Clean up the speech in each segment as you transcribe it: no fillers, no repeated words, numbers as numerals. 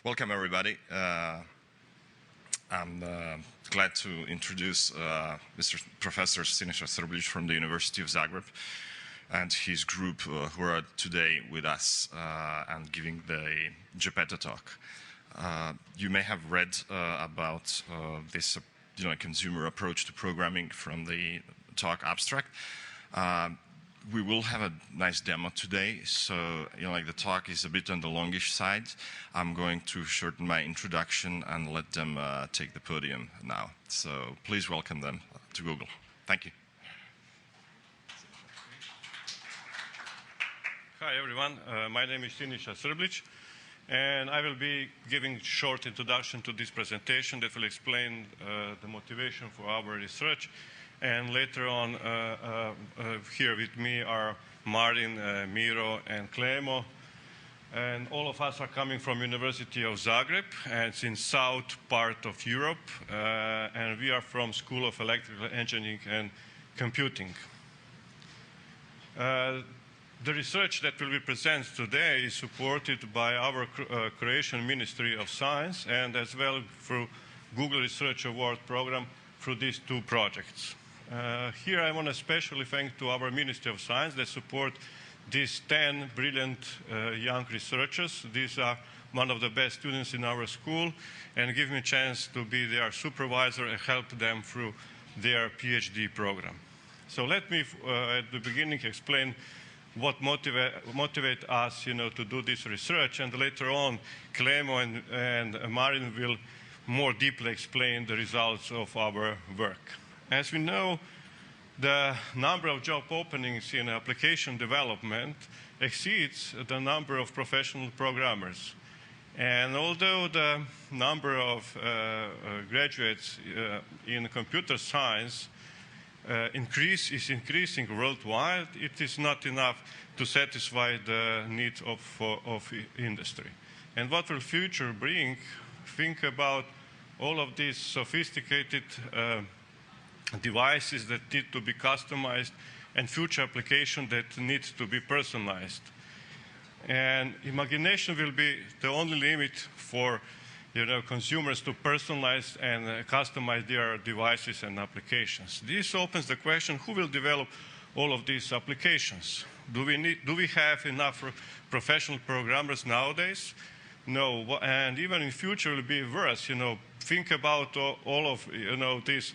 Welcome, everybody. I'm glad to introduce Mr. Professor Siniša Srblić from the University of Zagreb and his group who are today with us and giving the Geppeto talk. You may have read about this consumer approach to programming from the talk abstract. We will have a nice demo today, so the talk is a bit on the longish side. I'm going to shorten my introduction and let them take the podium now. So please welcome them to Google. Thank you. Hi everyone, my name is Siniša Srblić, and I will be giving a short introduction to this presentation that will explain the motivation for our research. And later on, here with me are Marin, Miro, and Klemo. And all of us are coming from University of Zagreb, and it's in south part of Europe. And we are from School of Electrical Engineering and Computing. The research that will be presented today is supported by our Croatian Ministry of Science and as well through Google Research Award program through these two projects. Here I want to especially thank to our Ministry of Science that support these 10 brilliant young researchers. These are one of the best students in our school and give me a chance to be their supervisor and help them through their PhD program. So let me at the beginning explain what motivate us to do this research, and later on Klemo and Marin will more deeply explain the results of our work. As we know, the number of job openings in application development exceeds the number of professional programmers. And although the number of graduates in computer science is increasing worldwide, it is not enough to satisfy the needs of industry. And what will future bring? Think about all of these sophisticated devices that need to be customized and future application that needs to be personalized. And imagination will be the only limit for consumers to personalize and customize their devices and applications. This opens the question, who will develop all of these applications? Do we have enough professional programmers nowadays? No, and even in future it will be worse. Think about all of these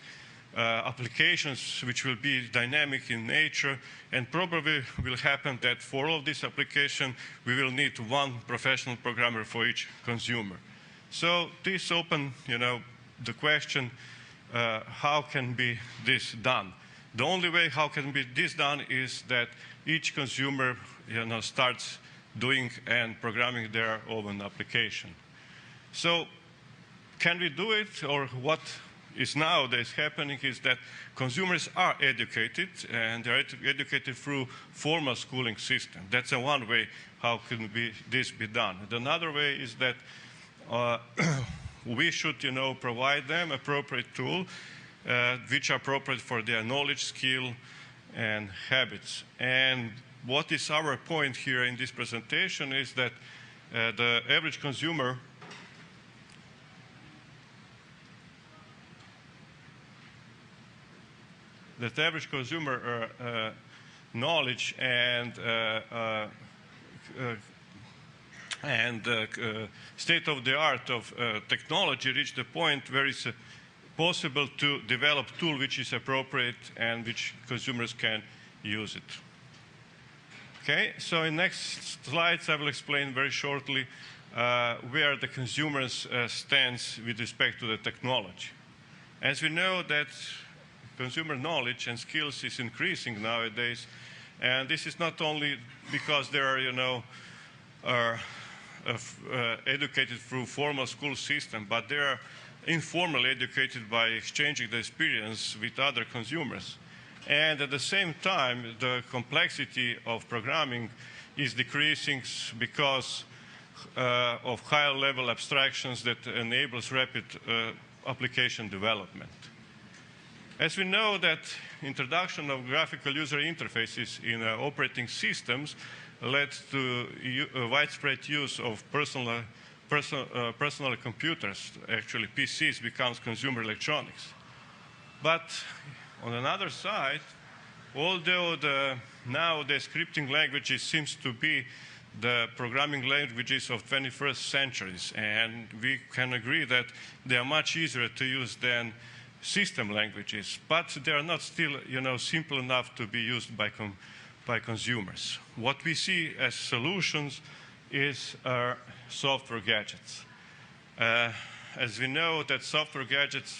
applications which will be dynamic in nature, and probably will happen that for all of this application we will need one professional programmer for each consumer. So this opens the question, how can be this done? The only way how can be this done is that each consumer starts doing and programming their own application. So can we do it, or what is nowadays happening is that consumers are educated, and they're educated through formal schooling system. That's one way how can this be done. Another way is that we should provide them appropriate tool which are appropriate for their knowledge, skill, and habits. And what is our point here in this presentation is that the average consumer knowledge and state-of-the-art of technology reach the point where it's possible to develop tool which is appropriate and which consumers can use it. Okay, so in next slides I will explain very shortly where the consumers stands with respect to the technology. As we know that consumer knowledge and skills is increasing nowadays, and this is not only because they are educated through formal school system, but they are informally educated by exchanging the experience with other consumers. And at the same time, the complexity of programming is decreasing because of higher level abstractions that enables rapid application development. As we know that introduction of graphical user interfaces in operating systems led to widespread use of personal computers, actually PCs, becomes consumer electronics. But on another side, although now the scripting languages seems to be the programming languages of 21st centuries, and we can agree that they are much easier to use than system languages, but they are not still, simple enough to be used by consumers. What we see as solutions is software gadgets. As we know that software gadgets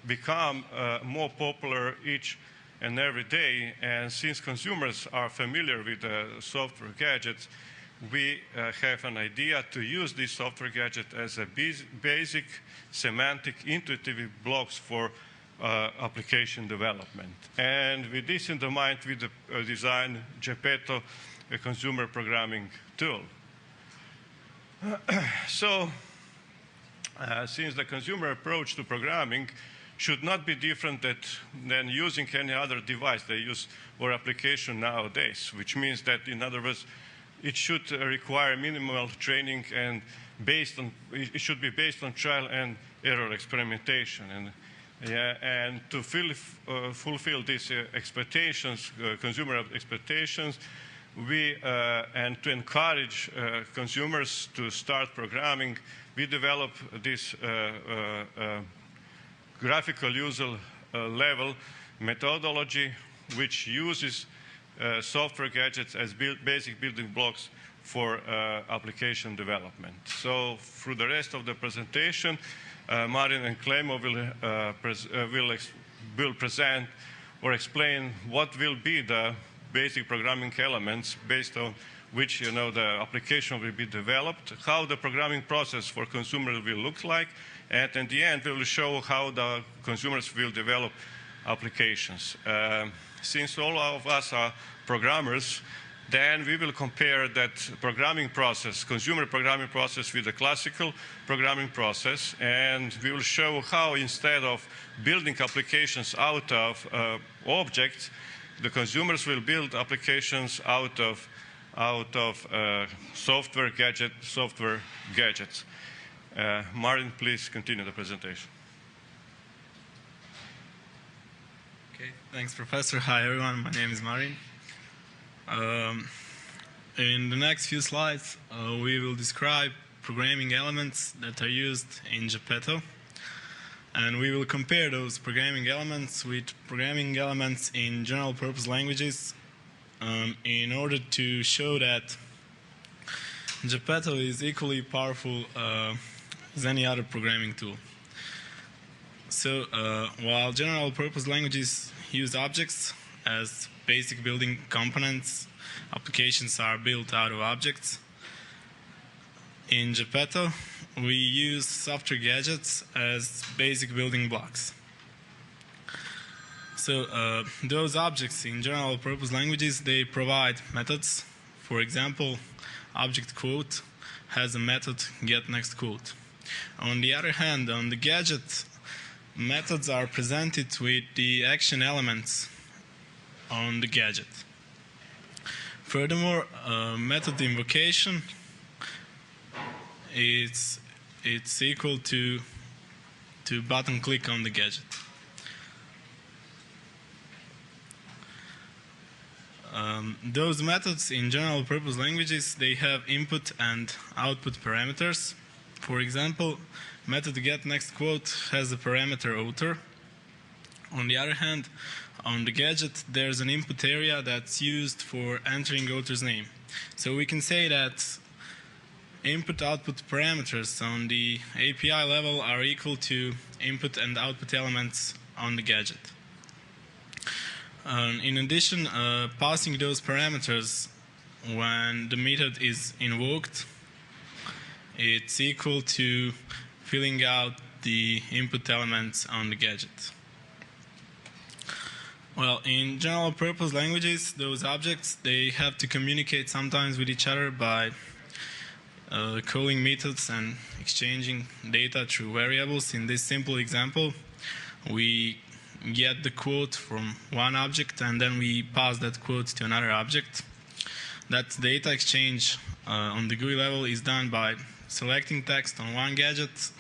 become more popular each and every day, and since consumers are familiar with software gadgets, we have an idea to use this software gadget as a basic semantic intuitive blocks for application development. And with this in the mind, we designed Geppeto, a consumer programming tool. So, since the consumer approach to programming should not be different than using any other device they use or application nowadays, which means that, in other words, it should require minimal training and it should be based on trial and error experimentation. And to fulfill these expectations, consumer expectations, and to encourage consumers to start programming, we develop this graphical user level methodology, which uses software gadgets as basic building blocks for application development. So through the rest of the presentation, Marin and Klemo will present or explain what will be the basic programming elements based on which the application will be developed, how the programming process for consumers will look like, and in the end we will show how the consumers will develop applications. Since all of us are programmers, then we will compare that programming process, consumer programming process, with the classical programming process, and we will show how instead of building applications out of objects, the consumers will build applications out of software gadgets. Marin, please continue the presentation. Okay, thanks, Professor. Hi, everyone. My name is Marin. In the next few slides, we will describe programming elements that are used in Geppeto, and we will compare those programming elements with programming elements in general-purpose languages in order to show that Geppeto is equally powerful as any other programming tool. So while general-purpose languages use objects as basic building components, applications are built out of objects. In Geppeto, we use software gadgets as basic building blocks. So those objects in general-purpose languages, they provide methods. For example, object quote has a method getNextQuote. On the other hand, on the gadget, methods are presented with the action elements on the gadget. Furthermore, method invocation it's equal to button click on the gadget. Those methods in general purpose languages, they have input and output parameters. For example, method getNextQuote has a parameter author. On the other hand, on the gadget, there's an input area that's used for entering author's name. So we can say that input-output parameters on the API level are equal to input and output elements on the gadget. In addition, passing those parameters when the method is invoked, it's equal to filling out the input elements on the gadget. Well, in general purpose languages, those objects, they have to communicate sometimes with each other by calling methods and exchanging data through variables. In this simple example, we get the quote from one object and then we pass that quote to another object. That data exchange on the GUI level is done by selecting text on one gadget,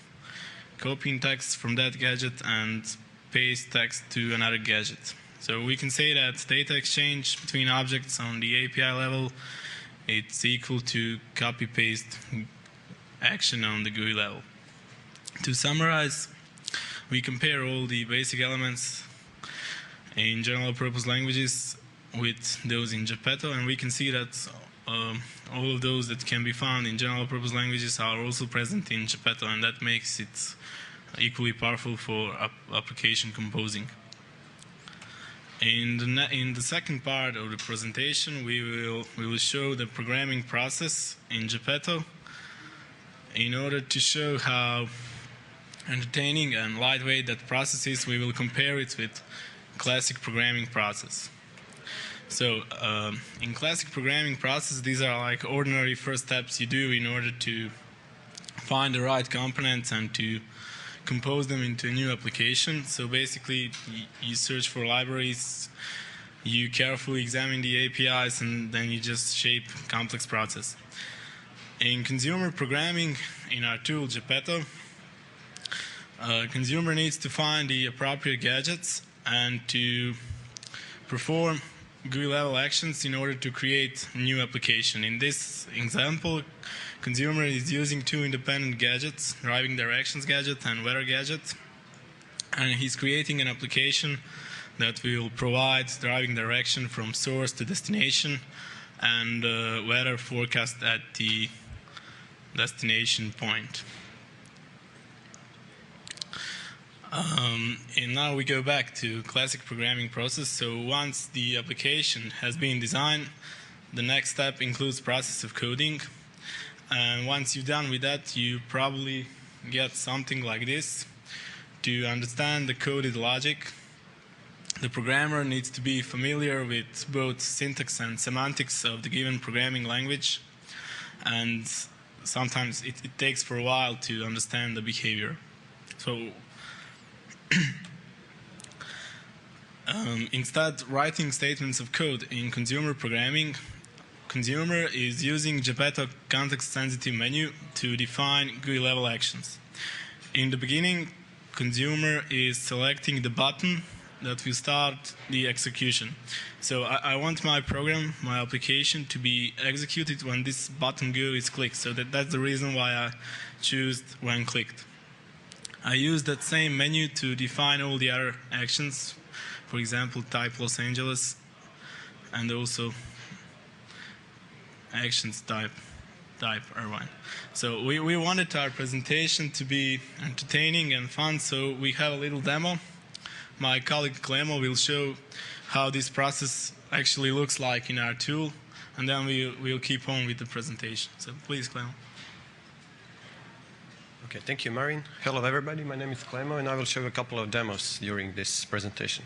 copying text from that gadget, and paste text to another gadget. So we can say that data exchange between objects on the API level, it's equal to copy-paste action on the GUI level. To summarize, we compare all the basic elements in general purpose languages with those in Geppeto, and we can see that all of those that can be found in general purpose languages are also present in Geppeto, and that makes it equally powerful for application composing. In the second part of the presentation, we will show the programming process in Geppeto in order to show how entertaining and lightweight that process is. We will compare it with classic programming process. So in classic programming process, these are like ordinary first steps you do in order to find the right components and to compose them into a new application. So basically, you search for libraries, you carefully examine the APIs, and then you just shape complex process. In consumer programming, in our tool Geppeto, consumer needs to find the appropriate gadgets and to perform GUI level actions in order to create a new application. In this example, consumer is using two independent gadgets, driving directions gadget and weather gadget, and he's creating an application that will provide driving direction from source to destination and weather forecast at the destination point. And now we go back to classic programming process. So once the application has been designed, the next step includes process of coding. And once you're done with that, you probably get something like this. To understand the coded logic, the programmer needs to be familiar with both syntax and semantics of the given programming language. And sometimes it takes for a while to understand the behavior. So instead, writing statements of code in consumer programming, consumer is using Geppeto context-sensitive menu to define GUI level actions. In the beginning, consumer is selecting the button that will start the execution. So I want my program, my application, to be executed when this button GUI is clicked. So that's the reason why I choose when clicked. I use that same menu to define all the other actions, for example, type Los Angeles, and also actions type Irvine. So we wanted our presentation to be entertaining and fun, so we have a little demo. My colleague Clemo will show how this process actually looks like in our tool, and then we'll keep on with the presentation. So please, Clemo. Okay, thank you, Marin. Hello, everybody. My name is Clemo, and I will show a couple of demos during this presentation.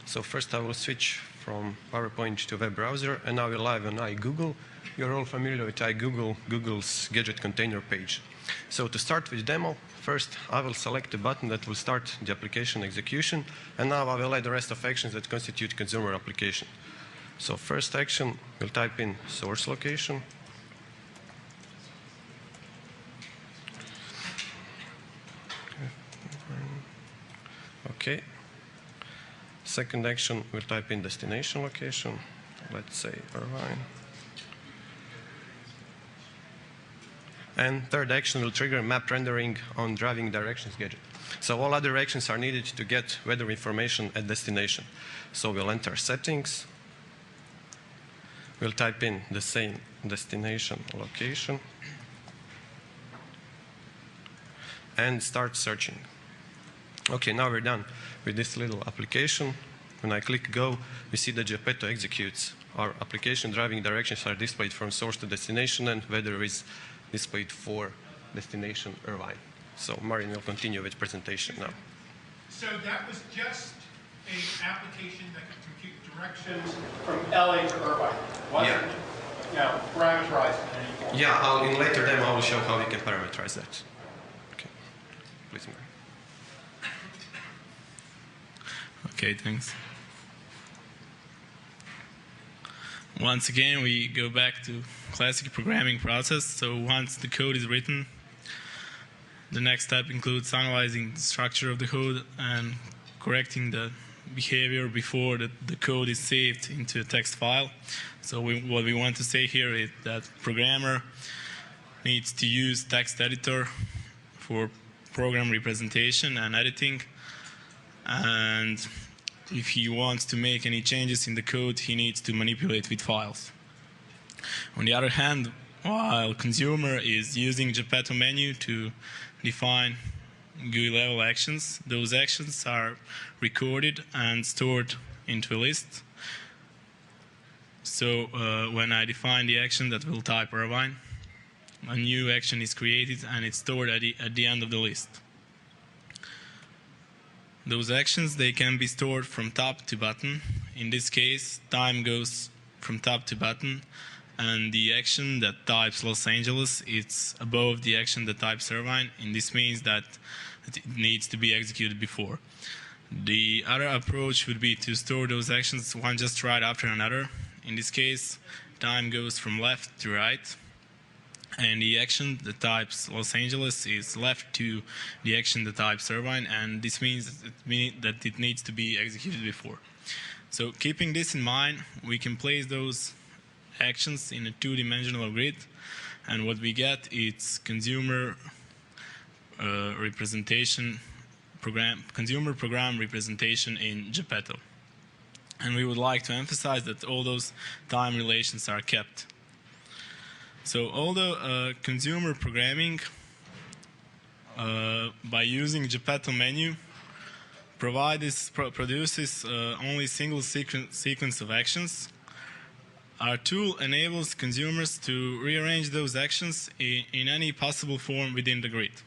So first, I will switch from PowerPoint to web browser, and I will live on iGoogle. You're all familiar with iGoogle, Google's gadget container page. So to start with demo, first I will select the button that will start the application execution, and now I will add the rest of actions that constitute consumer application. So first action, we'll type in source location. Okay. Second action, we'll type in destination location. Let's say Irvine. And third action will trigger map rendering on driving directions gadget. So all other actions are needed to get weather information at destination. So we'll enter settings. We'll type in the same destination location and start searching. Okay, now we're done with this little application. When I click go, we see that Geppeto executes. Our application driving directions are displayed from source to destination, and weather is displayed for destination Irvine. So Marin will continue with presentation now. So that was just an application that could compute directions from LA to Irvine, wasn't it? Yeah, parameterized in any form. Yeah, in later demo I will show how we can parameterize that. Okay, please, Marin. Okay, thanks. Once again, we go back to classic programming process. So once the code is written, The next step includes analyzing the structure of the code and correcting the behavior before the code is saved into a text file. So what we want to say here is that programmer needs to use text editor for program representation and editing, and if he wants to make any changes in the code, he needs to manipulate with files. On the other hand, while consumer is using Geppeto menu to define GUI level actions, those actions are recorded and stored into a list. So when I define the action that will type Irvine, a new action is created and it's stored at the end of the list. Those actions, they can be stored from top to bottom. In this case, time goes from top to bottom, and the action that types Los Angeles, it's above the action that types Irvine, and this means that it needs to be executed before. The other approach would be to store those actions one just right after another. In this case, time goes from left to right, and the action that types Los Angeles is left to the action that types Irvine, and this means that it needs to be executed before. So keeping this in mind, we can place those actions in a two-dimensional grid, and what we get is consumer program representation in Geppeto. And we would like to emphasize that all those time relations are kept. So although consumer programming, by using Geppeto menu, produces only single sequence of actions, our tool enables consumers to rearrange those actions in any possible form within the grid.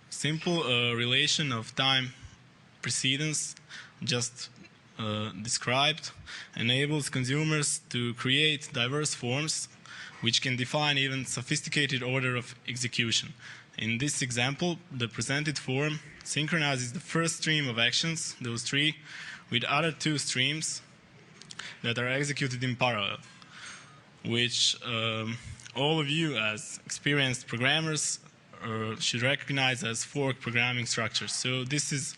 Simple relation of time precedence just described enables consumers to create diverse forms which can define even sophisticated order of execution. In this example, the presented form synchronizes the first stream of actions, those three, with other two streams that are executed in parallel, which all of you as experienced programmers should recognize as fork programming structures. So this is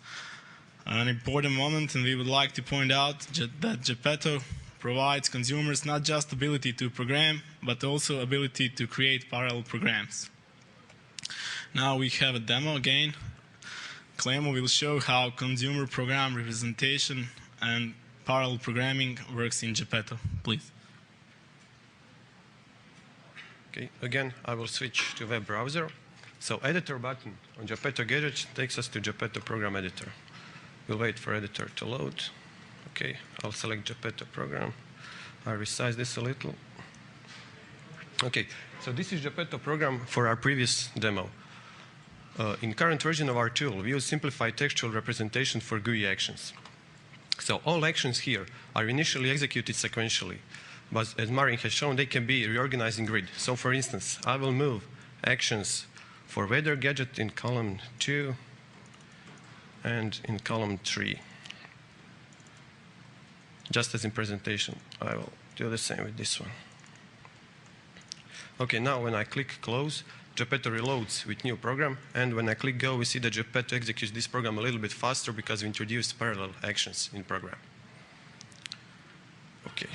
an important moment, and we would like to point out that Geppeto provides consumers not just ability to program, but also ability to create parallel programs. Now we have a demo again. Clemo will show how consumer program representation and parallel programming works in Geppeto. Please. Okay, again, I will switch to web browser. So editor button on Geppeto gadget takes us to Geppeto program editor. We'll wait for editor to load. Okay, I'll select Geppeto program. I'll resize this a little. Okay, so this is Geppeto program for our previous demo. In current version of our tool, we use simplified textual representation for GUI actions. So all actions here are initially executed sequentially, but as Marin has shown, they can be reorganized in grid. So for instance, I will move actions for weather gadget in column 2 and in column 3. Just as in presentation, I will do the same with this one. Okay, now when I click close, Geppeto reloads with new program, and when I click go, we see that Geppeto executes this program a little bit faster because we introduced parallel actions in program. Okay,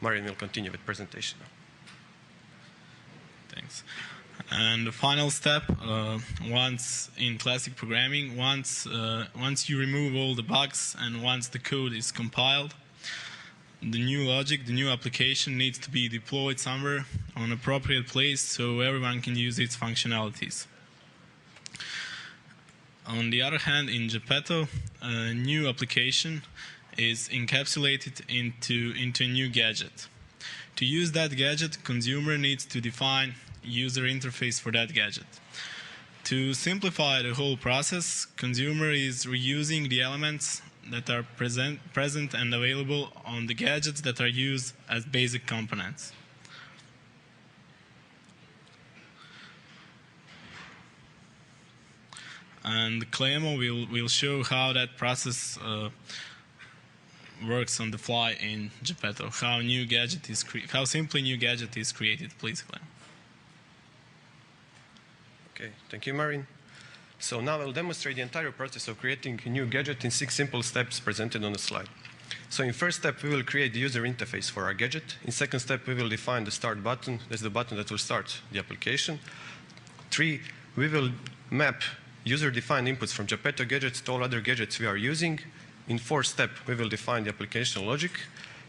Marin will continue with presentation now. Thanks. And the final step, once in classic programming, once you remove all the bugs and once the code is compiled, the new logic, the new application needs to be deployed somewhere on an appropriate place so everyone can use its functionalities. On the other hand, in Geppeto, a new application is encapsulated into a new gadget. To use that gadget, consumer needs to define user interface for that gadget. To simplify the whole process, consumer is reusing the elements that are present and available on the gadgets that are used as basic components. And Clemo will show how that process works on the fly in Geppeto, how simply new gadget is created. Please, Clemo. Okay, thank you, Marin. So now I'll demonstrate the entire process of creating a new gadget in 6 simple steps presented on the slide. So in first step, we will create the user interface for our gadget. In second step, we will define the start button. That's the button that will start the application. 3, we will map user-defined inputs from Geppeto gadgets to all other gadgets we are using. In fourth step, we will define the application logic.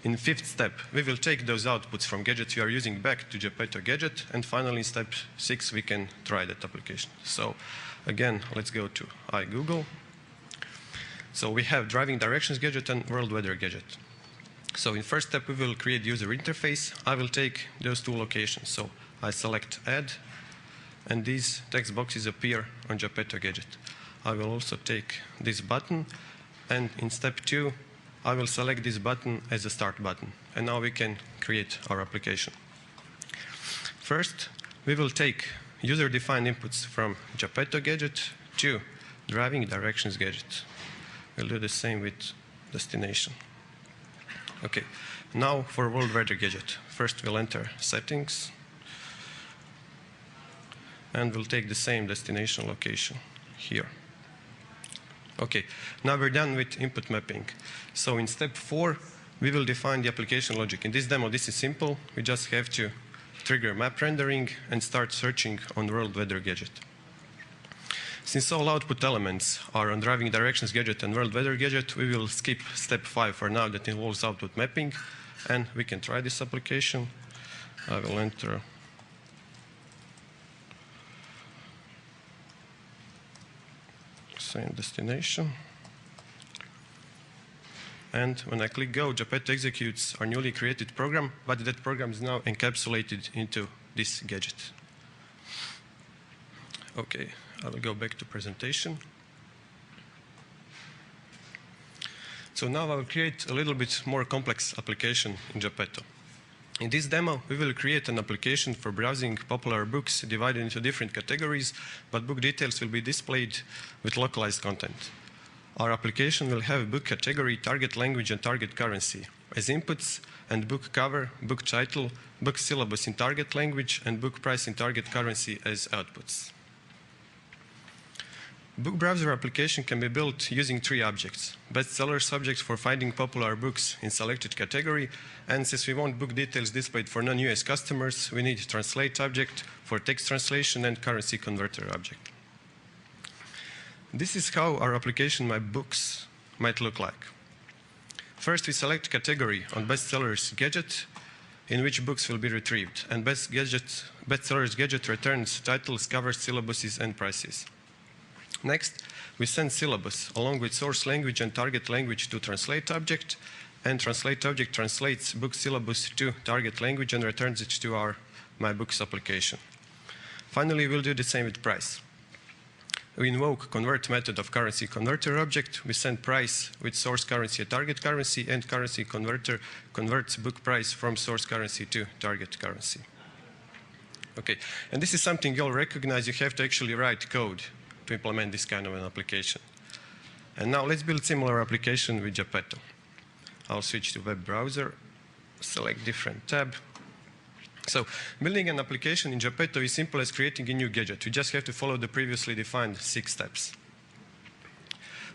In fifth step, we will take those outputs from gadgets we are using back to Geppeto gadget. And finally, in step 6, we can try that application. So again, let's go to iGoogle. So we have driving directions gadget and world weather gadget. So in first step, we will create user interface. I will take those 2 locations. So I select add, and these text boxes appear on Geppeto gadget. I will also take this button, and in step 2, I will select this button as a start button. And now we can create our application. First, we will take user-defined inputs from Geppeto gadget to driving directions gadget. We'll do the same with destination. Okay, now for world weather gadget. First, we'll enter settings, and we'll take the same destination location here. Okay, now we're done with input mapping. So in step 4, we will define the application logic. In this demo, this is simple. We just have to trigger map rendering and start searching on world weather gadget. Since all output elements are on driving directions gadget and world weather gadget, we will skip step 5 for now that involves output mapping, and we can try this application. I will enter same destination. And when I click go, Geppeto executes our newly created program, but that program is now encapsulated into this gadget. Okay, I will go back to presentation. So now I will create a little bit more complex application in Geppeto. In this demo, we will create an application for browsing popular books divided into different categories, but book details will be displayed with localized content. Our application will have book category, target language, and target currency as inputs, and book cover, book title, book syllabus in target language, and book price in target currency as outputs. Book browser application can be built using 3 objects: bestseller subjects for finding popular books in selected category, and since we want book details displayed for non-US customers, we need translate object for text translation and currency converter object. This is how our application My Books might look like. First, we select category on bestsellers gadget in which books will be retrieved, and bestsellers gadget returns titles, covers, syllabuses, and prices. Next, we send syllabus along with source language and target language to translate object, and translate object translates book syllabus to target language and returns it to our My Books application. Finally, we'll do the same with price. We invoke convert method of currency converter object. We send price with source currency and target currency, and currency converter converts book price from source currency to target currency. Okay, and this is something you'll recognize. You have to actually write code to implement this kind of an application. And now let's build similar application with Geppeto. I'll switch to web browser, select different tab. So building an application in Geppeto is simple as creating a new gadget. We just have to follow the previously defined 6 steps.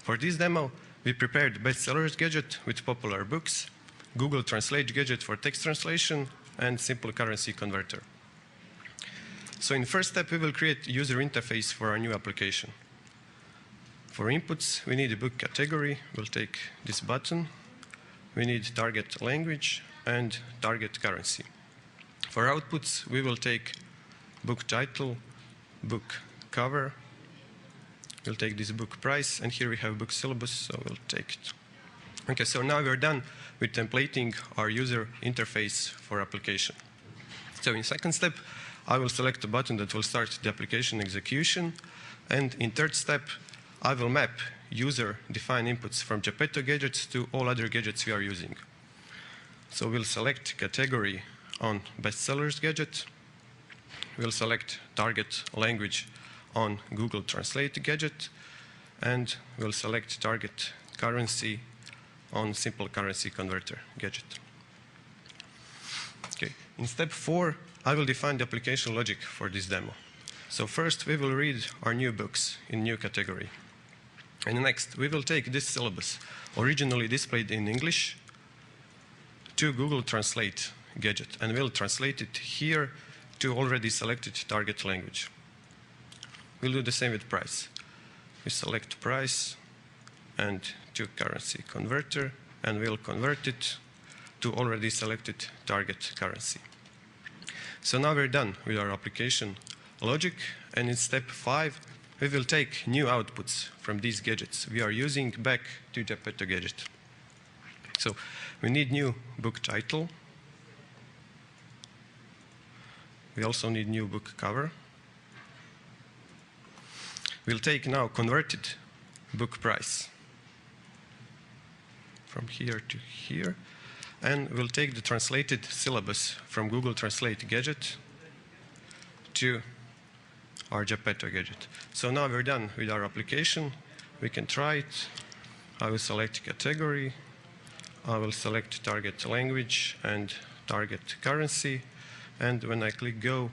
For this demo, we prepared bestsellers gadget with popular books, Google Translate gadget for text translation, and simple currency converter. So in the first step, we will create a user interface for our new application. For inputs, we need a book category. We'll take this button. We need target language and target currency. For outputs, we will take book title, book cover. We'll take this book price, and here we have book syllabus, so we'll take it. Okay, so now we're done with templating our user interface for application. So in second step, I will select a button that will start the application execution. And in third step, I will map user-defined inputs from Geppeto gadgets to all other gadgets we are using. So we'll select category on bestsellers gadget. We'll select target language on Google Translate gadget. And we'll select target currency on simple currency converter gadget. Okay. In step 4, I will define the application logic for this demo. So first we will read our new books in new category. And next we will take this syllabus, originally displayed in English, to Google Translate gadget, and we'll translate it here to already selected target language. We'll do the same with price. We select price and to currency converter, and we'll convert it to already selected target currency. So now we're done with our application logic, and in step 5, we will take new outputs from these gadgets we are using back to Geppeto gadget. So we need new book title. We also need new book cover. We'll take now converted book price from here to here, and we'll take the translated syllabus from Google Translate gadget to our Geppeto gadget. So now we're done with our application. We can try it. I will select category. I will select target language and target currency. And when I click go,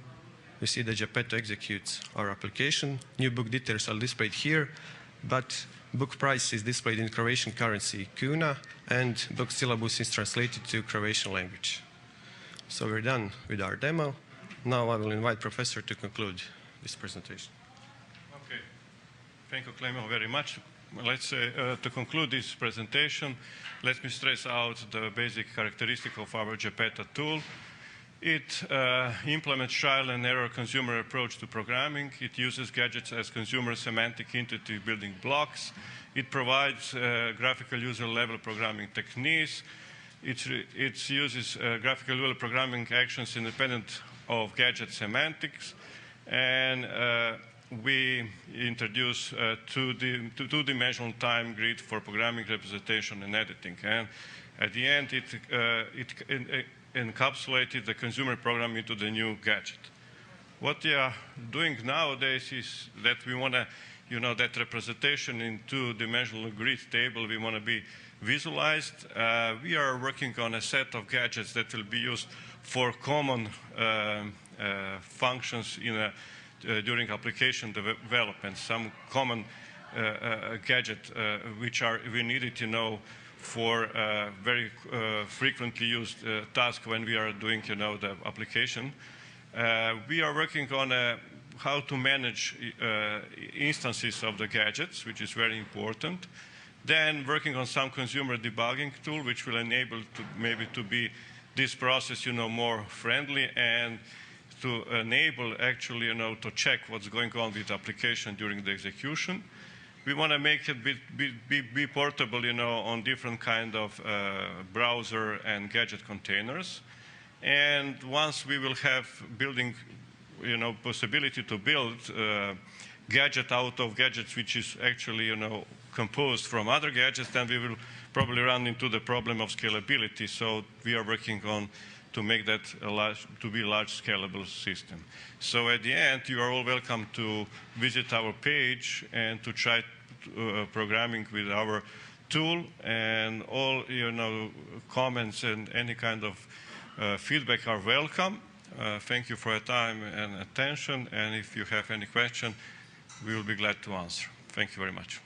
we see that Geppeto executes our application. New book details are displayed here, but book price is displayed in Croatian currency kuna, and book syllabus is translated to Croatian language. So we're done with our demo. Now I will invite Professor to conclude this presentation. Okay. Thank you, Clemo, very much. Let's say, to conclude this presentation, let me stress out the basic characteristic of our Geppeto tool. It implements trial and error consumer approach to programming. It uses gadgets as consumer semantic intuitive building blocks. It provides graphical user level programming techniques. It uses graphical user programming actions independent of gadget semantics. And we introduce two-dimensional time grid for programming, representation, and editing. And at the end, it encapsulated the consumer program into the new gadget. What we are doing nowadays is that we want to, that representation in two-dimensional grid table, we want to be visualized. We are working on a set of gadgets that will be used for common functions during application development, some common gadget which we needed to know for very frequently used task when we are doing, the application. We are working on how to manage instances of the gadgets, which is very important. Then working on some consumer debugging tool, which will enable to be this process, more friendly, and to enable actually, to check what's going on with the application during the execution. We want to make it be portable, on different kind of browser and gadget containers. And once we will have building, possibility to build gadget out of gadgets, which is actually, composed from other gadgets, then we will probably run into the problem of scalability. So we are working on to make that a large scalable system. So at the end, you are all welcome to visit our page and to try programming with our tool, and all comments and any kind of feedback are welcome. Thank you for your time and attention, and if you have any question, we will be glad to answer. Thank you very much.